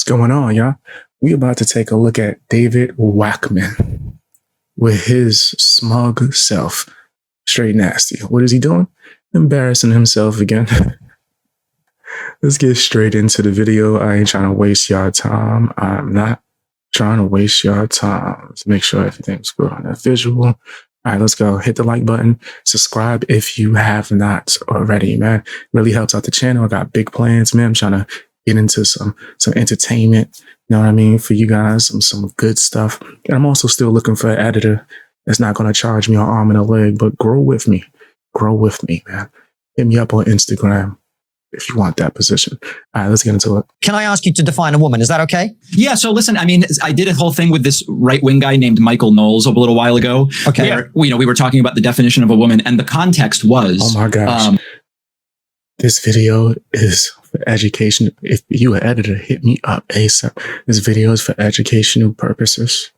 What's going on, y'all? We about to take a look at David Pakman with his smug self. Straight nasty. What is he doing? Embarrassing himself again. Let's get straight into the video. I ain't trying to waste y'all time. I'm not trying to waste y'all time. Let's make sure everything's good on that visual. All right, let's go. Hit the like button. Subscribe if you have not already, man. Really helps out the channel. I got big plans, man. I'm trying to get into some entertainment, you know what I mean, for you guys, some good stuff. And I'm also still looking for an editor that's not going to charge me an arm and a leg, but grow with me, man. Hit me up on Instagram if you want that position. All right, let's get into it. Can I ask you to define a woman? Is that okay? Yeah. So listen, I mean, I did a whole thing with this right-wing guy named Michael Knowles a little while ago. Okay. Where, we were talking about the definition of a woman, and the context was, oh my gosh, this video is for education. If you an editor, hit me up ASAP. This video is for educational purposes.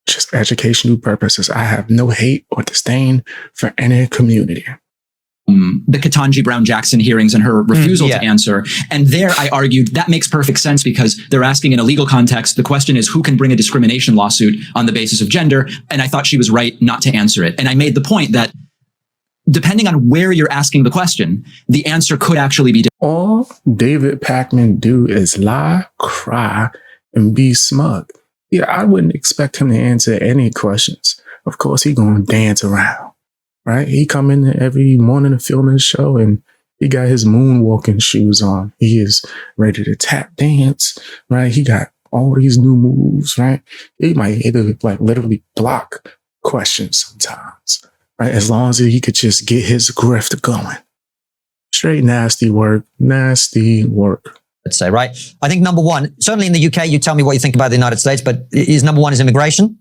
Just educational purposes. I have no hate or disdain for any community. The Ketanji Brown Jackson hearings and her refusal to answer. And there I argued that makes perfect sense because they're asking in a legal context. The question is who can bring a discrimination lawsuit on the basis of gender? And I thought she was right not to answer it. And I made the point that depending on where you're asking the question, the answer could actually be different. All David Pakman do is lie, cry, and be smug. Yeah, I wouldn't expect him to answer any questions. Of course, he gonna dance around, right? He come in every morning to film his show, and he got his moonwalking shoes on. He is ready to tap dance, right? He got all these new moves, right? He might either like literally block questions sometimes, right? As long as he could just get his grift going. Straight nasty work, Let's say, right? I think number one, certainly in the UK, you tell me what you think about the United States, but number one is immigration.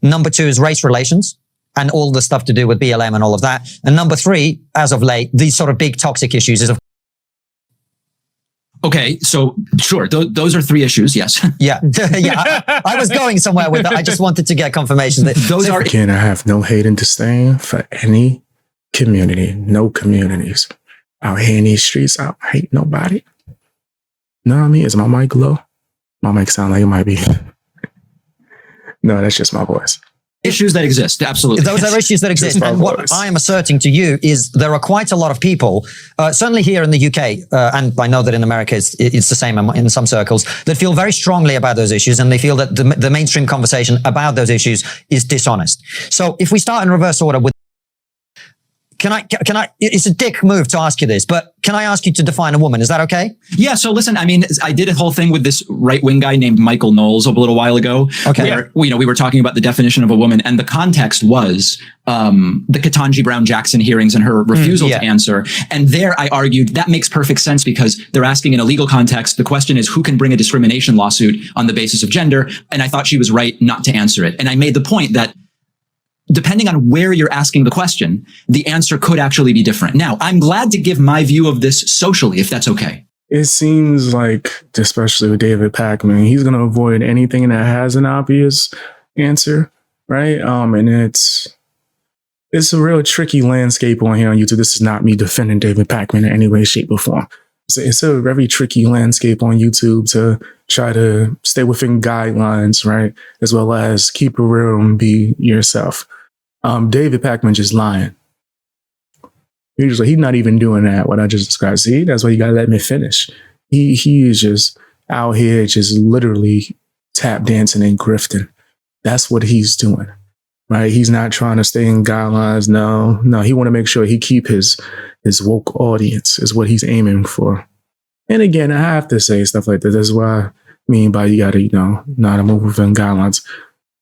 Number two is race relations and all the stuff to do with BLM and all of that. And number three, as of late, these sort of big toxic issues is Okay, so sure, those are three issues, yes. Yeah, yeah. I was going somewhere with that. I just wanted to get confirmation that those are. Again, I have no hate and disdain for any community, no communities. Out here in these streets, I don't hate nobody. Know what I mean? Is my mic low? My mic sound like it might be. No, that's just my voice. Issues that exist, absolutely. Those are issues that exist. And what I am asserting to you is there are quite a lot of people, certainly here in the UK, and I know that in America it's the same in some circles, that feel very strongly about those issues, and they feel that the mainstream conversation about those issues is dishonest. So if we start in reverse order with, can I, it's a dick move to ask you this, but can I ask you to define a woman? Is that okay? Yeah. So listen, I mean, I did a whole thing with this right-wing guy named Michael Knowles a little while ago. Okay. Where, we were talking about the definition of a woman, and the context was, the Ketanji Brown Jackson hearings and her refusal to answer. And there I argued that makes perfect sense because they're asking in a legal context. The question is who can bring a discrimination lawsuit on the basis of gender? And I thought she was right not to answer it. And I made the point that depending on where you're asking the question, the answer could actually be different. Now, I'm glad to give my view of this socially, if that's okay. It seems like, especially with David Pakman, he's going to avoid anything that has an obvious answer, right? And it's a real tricky landscape on here on YouTube. This is not me defending David Pakman in any way, shape, or form. It's a very tricky landscape on YouTube to try to stay within guidelines, right? As well as keep it real and be yourself. David Pakman just lying. He's not even doing that, what I just described. See, that's why you gotta let me finish. He is just out here just literally tap dancing and grifting. That's what he's doing, right? He's not trying to stay in guidelines. No, he want to make sure he keep his woke audience is what he's aiming for. And again, I have to say stuff like that. That's what I mean by you gotta, not move within guidelines.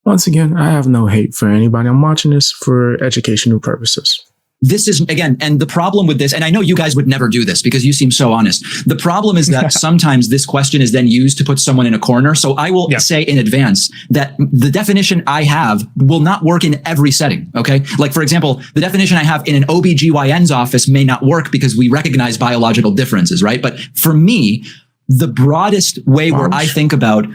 Once again, I have no hate for anybody. I'm watching this for educational purposes. This is, again, and the problem with this, and I know you guys would never do this because you seem so honest. The problem is that sometimes this question is then used to put someone in a corner. So I will say in advance that the definition I have will not work in every setting, okay? Like, for example, the definition I have in an OBGYN's office may not work because we recognize biological differences, right? But for me, the broadest way where I think about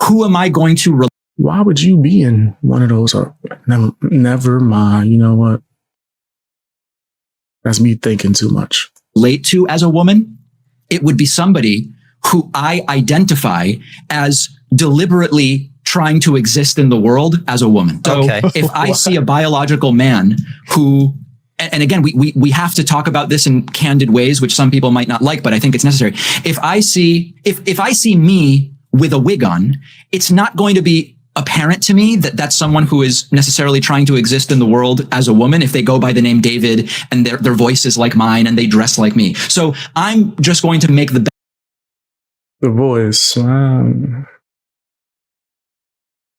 who am I going to... Why would you be in one of those? Never mind. You know what? That's me thinking too much. Relate to as a woman, it would be somebody who I identify as deliberately trying to exist in the world as a woman. So if I see a biological man who, and again, we have to talk about this in candid ways, which some people might not like, but I think it's necessary. If I see me with a wig on, it's not going to be apparent to me that that's someone who is necessarily trying to exist in the world as a woman if they go by the name David and their voice is like mine and they dress like me. So I'm just going to make the voice.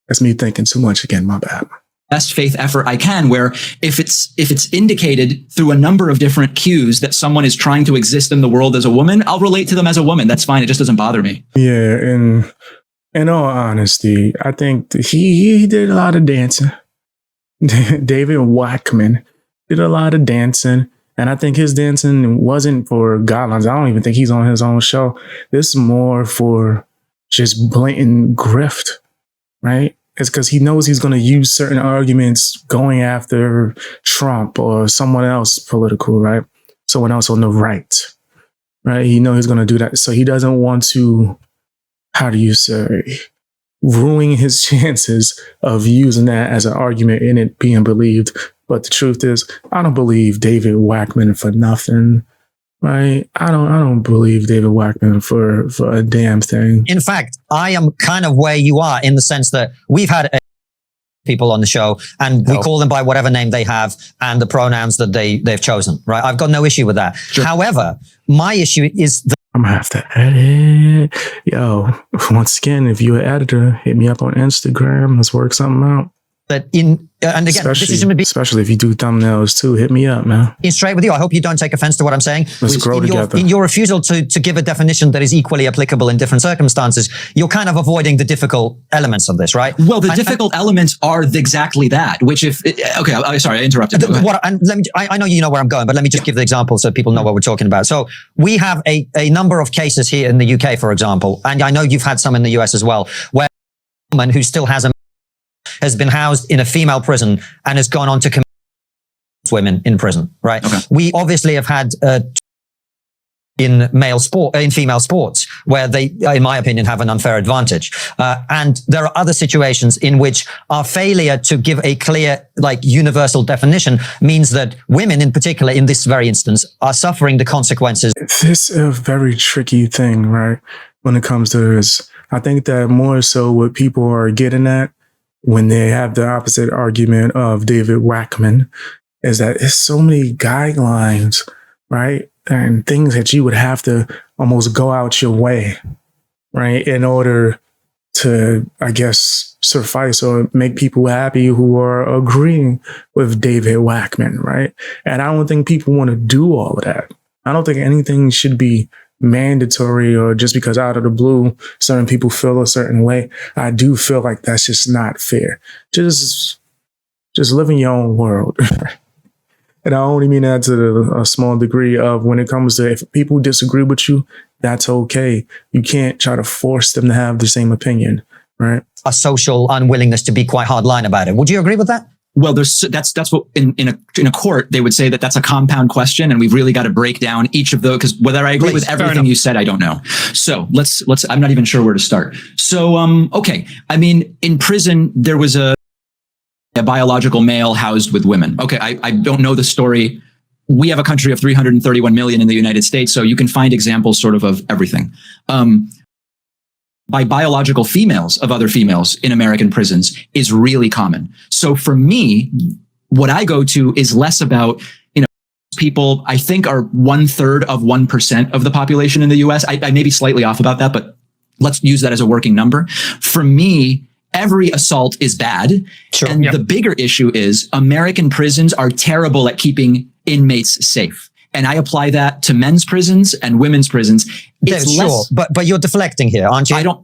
That's me thinking too much again. My bad. Best faith effort I can, where if it's indicated through a number of different cues that someone is trying to exist in the world as a woman, I'll relate to them as a woman. That's fine. It just doesn't bother me. Yeah, and in all honesty, I think he did a lot of dancing. David Pacman did a lot of dancing, and I think his dancing wasn't for guidelines. I don't even think he's on his own show. This is more for just blatant grift, right? It's because he knows he's going to use certain arguments going after Trump or someone else political, right? Someone else on the right, right? He knows he's going to do that. So he doesn't want to, how do you say, ruin his chances of using that as an argument and it being believed. But the truth is, I don't believe David Pacman for nothing. Right. I don't believe David Pacman for a damn thing. In fact, I am kind of where you are in the sense that we've had people on the show and we call them by whatever name they have and the pronouns that they've chosen. Right. I've got no issue with that. Sure. However, my issue is I'm gonna have to edit. Yo, once again, if you're an editor, hit me up on Instagram. Let's work something out. That and again, this is going to be especially if you do thumbnails too. Hit me up, man. Being straight with you, I hope you don't take offense to what I'm saying. Let's grow together. In your refusal to give a definition that is equally applicable in different circumstances, you're kind of avoiding the difficult elements of this, right? Well, the difficult elements are exactly that. Which, sorry, I interrupted. I know you know where I'm going, but let me just give the example so people know what we're talking about. So we have a number of cases here in the UK, for example, and I know you've had some in the US as well, where a woman who still has been housed in a female prison and has gone on to commit women in prison, right? Okay. We obviously have had in female sports where they, in my opinion, have an unfair advantage. And there are other situations in which our failure to give a clear, universal definition means that women in particular, in this very instance, are suffering the consequences. This is a very tricky thing, right? When it comes to this, I think that more so what people are getting at when they have the opposite argument of David Pacman is that it's so many guidelines, right? And things that you would have to almost go out your way, right? In order to, I guess, suffice or make people happy who are agreeing with David Pacman, right? And I don't think people want to do all of that. I don't think anything should be mandatory or just because out of the blue certain people feel a certain way. I do feel like that's just not fair. Just live in your own world. And I only mean that to a small degree of when it comes to if people disagree with you, that's okay. You can't try to force them to have the same opinion, right? A social unwillingness to be quite hardline about it. Would you agree with that? Well, that's what in a court they would say that that's a compound question, and we've really got to break down each of those because whether I agree with everything you said, I don't know. So let's. I'm not even sure where to start. So okay, I mean, in prison there was a biological male housed with women. Okay, I don't know the story. We have a country of 331 million in the United States, so you can find examples sort of everything. By biological females of other females in American prisons is really common. So for me, what I go to is less about, people I think are 1/3 of 1% of the population in the US. I may be slightly off about that, but let's use that as a working number. For me, every assault is bad. Sure, and the bigger issue is American prisons are terrible at keeping inmates safe. And I apply that to men's prisons and women's prisons. It's sure, but you're deflecting here, aren't you? I don't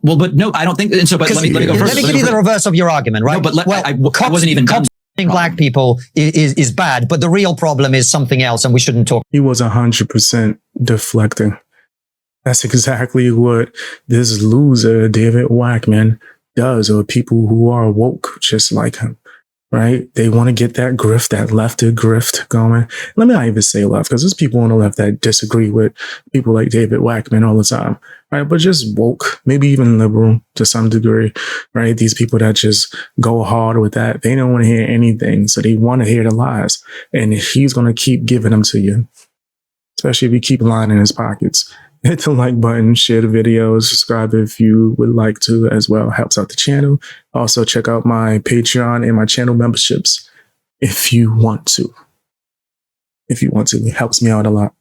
think. And so, but let me go first. Let me give you the reverse of your argument, right? No, but I wasn't even done. Black people is bad, but the real problem is something else, and we shouldn't talk. He was 100% deflecting. That's exactly what this loser David Pacman does, or people who are woke just like him. right? They want to get that grift, that lefted grift going. Let me not even say left, because there's people on the left that disagree with people like David Pacman all the time, right? But just woke, maybe even liberal to some degree, right? These people that just go hard with that, they don't want to hear anything. So they want to hear the lies. And he's going to keep giving them to you, especially if you keep lying in his pockets. Hit the like button, share the video, subscribe if you would like to as well. Helps out the channel. Also, check out my Patreon and my channel memberships if you want to. It helps me out a lot.